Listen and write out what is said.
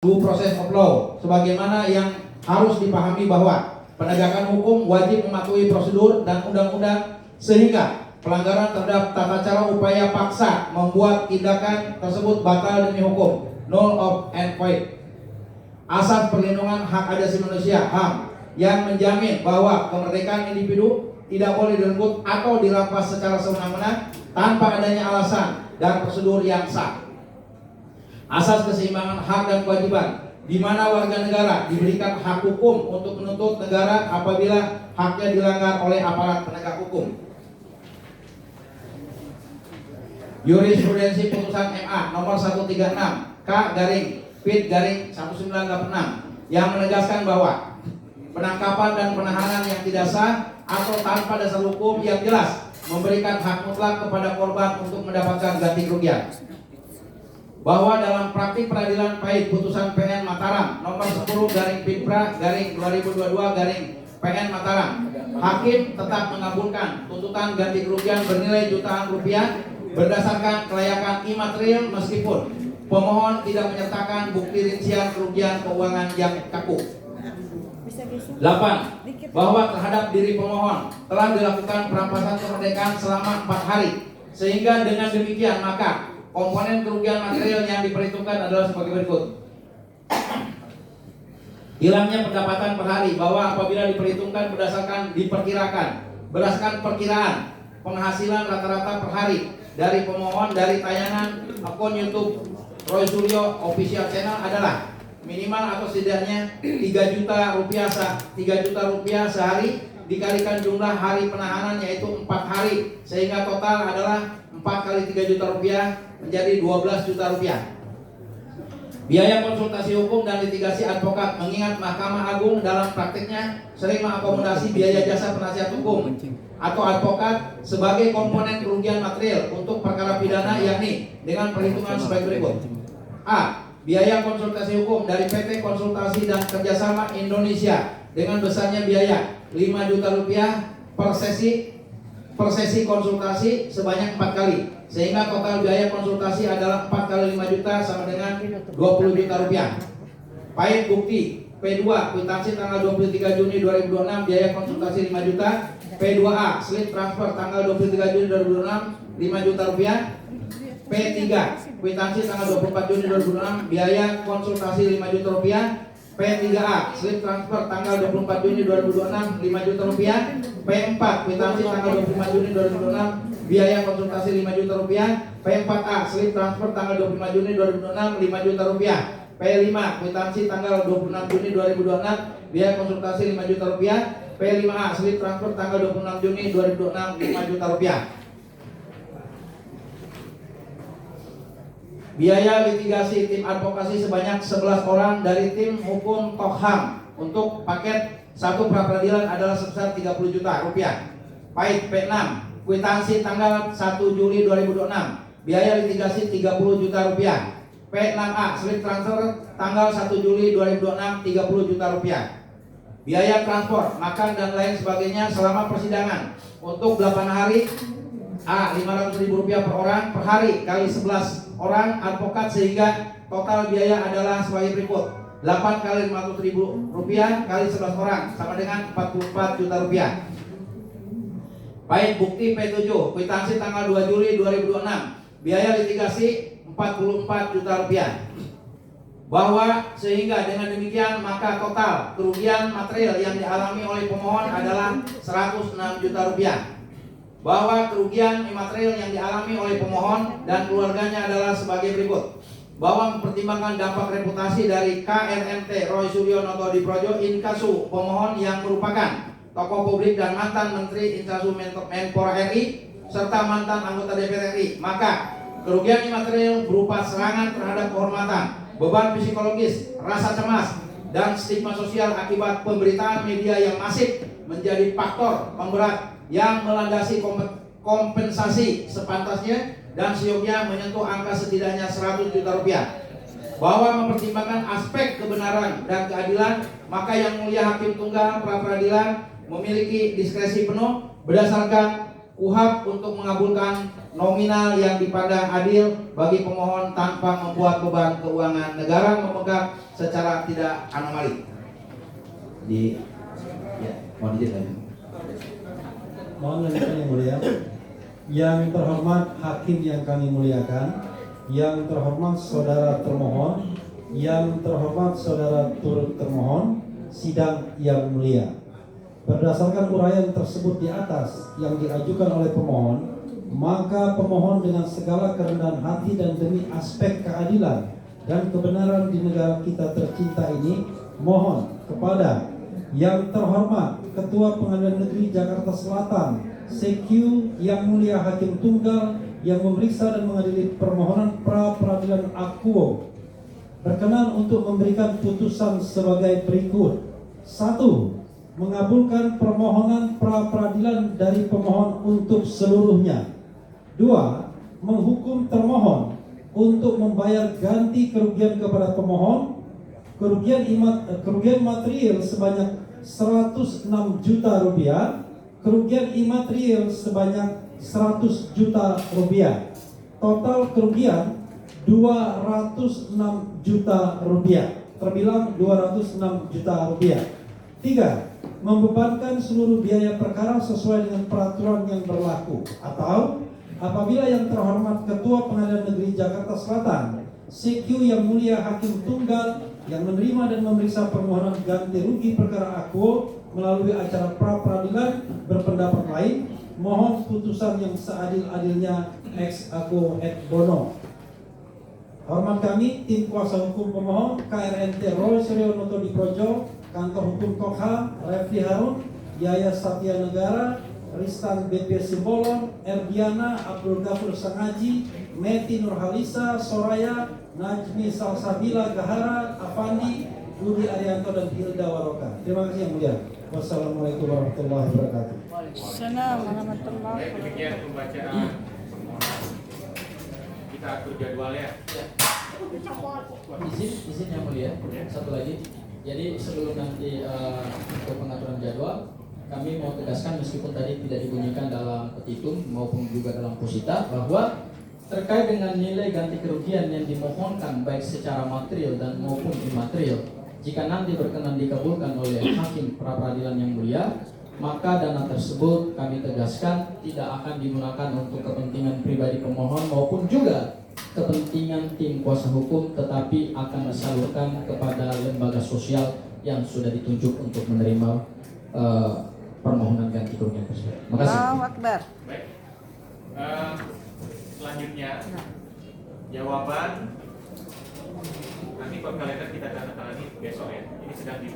due process of law, sebagaimana yang harus dipahami bahwa penegakan hukum wajib mematuhi prosedur dan undang-undang, sehingga pelanggaran terhadap tata cara upaya paksa membuat tindakan tersebut batal demi hukum, null and void. Asas perlindungan hak asasi manusia (HAM) yang menjamin bahwa kemerdekaan individu tidak boleh direnggut atau dirampas secara sewenang-wenang tanpa adanya alasan dan prosedur yang sah. Asas keseimbangan hak dan kewajiban, di mana warga negara diberikan hak hukum untuk menuntut negara apabila haknya dilanggar oleh aparat penegak hukum. Jurisprudensi putusan MA nomor 136 K/Pid/1986 yang menegaskan bahwa penangkapan dan penahanan yang tidak sah atau tanpa dasar hukum yang jelas memberikan hak mutlak kepada korban untuk mendapatkan ganti kerugian. Bahwa dalam praktik peradilan pahit putusan PN Mataram nomor 10/Pidpra/2022/PN Mataram, hakim tetap mengabulkan tuntutan ganti kerugian bernilai jutaan rupiah berdasarkan kelayakan imaterial meskipun pemohon tidak menyertakan bukti rincian kerugian keuangan yang kaku. 8. Bahwa terhadap diri pemohon telah dilakukan perampasan kemerdekaan selama 4 hari, sehingga dengan demikian maka komponen kerugian material yang diperhitungkan adalah sebagai berikut. Hilangnya pendapatan per hari, bahwa apabila diperhitungkan berdasarkan perkiraan penghasilan rata-rata per hari dari pemohon dari tayangan akun YouTube Roy Suryo Official Channel adalah minimal atau setidaknya 3 juta rupiah sehari dikalikan jumlah hari penahanan yaitu 4 hari, sehingga total adalah 4 kali 3 juta rupiah menjadi 12 juta rupiah. Biaya konsultasi hukum dan litigasi advokat, mengingat Mahkamah Agung dalam praktiknya sering mengakomodasi biaya jasa penasihat hukum atau advokat sebagai komponen kerugian material untuk perkara pidana, yakni dengan perhitungan sebagai berikut. A. Biaya konsultasi hukum dari PT Konsultasi dan Kerjasama Indonesia dengan besarnya biaya 5 juta rupiah per sesi konsultasi sebanyak 4 kali, sehingga total biaya konsultasi adalah 4 kali 5 juta sama dengan 20 juta rupiah. Pahit bukti P2 kwitansi tanggal 23 Juni 2026 biaya konsultasi 5 juta. P2A slip transfer tanggal 23 Juni 2026 5 juta rupiah. P3 kwitansi tanggal 24 Juni 2026 biaya konsultasi 5 juta rupiah. P3A slip transfer tanggal 24 Juni 2026 5 juta rupiah. P4 kwitansi tanggal 25 Juni 2026 biaya konsultasi 5 juta rupiah. P4A slip transfer tanggal 25 Juni 2026 5 juta rupiah. P5 kwitansi tanggal 26 Juni 2026 biaya konsultasi 5 juta rupiah. P5A slip transfer tanggal 26 Juni 2026 5 juta rupiah. Biaya litigasi tim advokasi sebanyak 11 orang dari tim hukum Tokham untuk paket 1 pra-peradilan adalah sebesar 30 juta rupiah. Pahit P6 kwitansi tanggal 1 Juli 2026 biaya litigasi 30 juta rupiah. P6A slip transfer tanggal 1 Juli 2026 30 juta rupiah. Biaya transport, makan dan lain sebagainya selama persidangan untuk 8 hari A. 500.000 rupiah per orang per hari kali 11 orang advokat, sehingga total biaya adalah sebagai berikut. 8 kali 500.000 rupiah kali 11 orang sama dengan 44 juta rupiah. Pahit bukti P7 kwitansi tanggal 2 Juli 2026 biaya litigasi 44 juta rupiah. Bahwa sehingga dengan demikian maka total kerugian material yang dialami oleh pemohon adalah 106 juta rupiah. Bahwa kerugian imaterial yang dialami oleh pemohon dan keluarganya adalah sebagai berikut. Bahwa mempertimbangkan dampak reputasi dari KRMT Roy Suryo Noto Diprojo inkasu pemohon yang merupakan tokoh publik dan mantan Menteri Inkasu Menpora RI serta mantan anggota DPR RI, maka kerugian imaterial berupa serangan terhadap kehormatan, beban psikologis, rasa cemas, dan stigma sosial akibat pemberitaan media yang masif menjadi faktor pemberat yang melandasi kompensasi sepantasnya dan seyogyanya menyentuh angka setidaknya 100 juta rupiah. Bahwa mempertimbangkan aspek kebenaran dan keadilan, maka Yang Mulia Hakim Tunggal pra-peradilan memiliki diskresi penuh berdasarkan KUHP untuk mengabulkan nominal yang dipandang adil bagi pemohon tanpa membuat beban keuangan negara membengkak secara tidak anomali. Mohon izin lagi. Mohon lanjutkan yang mulia. Yang terhormat hakim yang kami muliakan, yang terhormat saudara termohon, yang terhormat saudara turut termohon, sidang yang mulia. Berdasarkan uraian tersebut di atas yang diajukan oleh pemohon, maka pemohon dengan segala kerendahan hati dan demi aspek keadilan dan kebenaran di negara kita tercinta ini, mohon kepada yang terhormat Ketua Pengadilan Negeri Jakarta Selatan, CQ yang mulia Hakim Tunggal yang memeriksa dan mengadili permohonan pra peradilan akuo, berkenan untuk memberikan putusan sebagai berikut. 1. Mengabulkan permohonan pra peradilan dari pemohon untuk seluruhnya. 2. Menghukum termohon untuk membayar ganti kerugian kepada pemohon, kerugian material sebanyak 106 juta rupiah, kerugian imaterial sebanyak 100 juta rupiah. Total kerugian 206 juta rupiah, terbilang 206 juta rupiah. 3. Membebankan seluruh biaya perkara sesuai dengan peraturan yang berlaku, atau apabila yang terhormat Ketua Pengadilan Negeri Jakarta Selatan, CQ yang mulia Hakim Tunggal yang menerima dan memeriksa permohonan ganti rugi perkara akuo melalui acara pra peradilan berpendapat lain, mohon putusan yang seadil-adilnya ex aequo et bono. Hormat kami, tim kuasa hukum pemohon KRNT Roy Suryo Noto Diprojo, Kantor Hukum Kokha, Refli Harun, Yaya Satya Negara, Ristan BP Simbolon, Erdiana, Abdul Ghafur Sangaji, Meti Nurhalisa, Soraya, Najmi Salsabila Gahara, Afandi, Budi Arianto dan Hilda Waroka. Terima kasih yang mulia. Wassalamualaikum warahmatullahi wabarakatuh. Assalamualaikum warahmatullahi wabarakatuh. Demikian pembacaan permohonan. Kita atur jadwalnya. Izin yang mulia. Satu lagi. Jadi sebelum nanti untuk pengaturan jadwal, kami mau tegaskan meskipun tadi tidak dibunyikan dalam petitum maupun juga dalam posita, bahwa terkait dengan nilai ganti kerugian yang dimohonkan baik secara material dan maupun imaterial, jika nanti berkenan dikabulkan oleh hakim pra peradilan yang mulia, maka dana tersebut kami tegaskan tidak akan digunakan untuk kepentingan pribadi pemohon maupun juga kepentingan tim kuasa hukum, tetapi akan disalurkan kepada lembaga sosial yang sudah ditunjuk untuk menerima permohonan ganti kerugian tersebut. Terima kasih. Allahu Akbar. Baik. Selanjutnya jawaban nanti kalender kita tanda tangani besok ya. Ini sedang di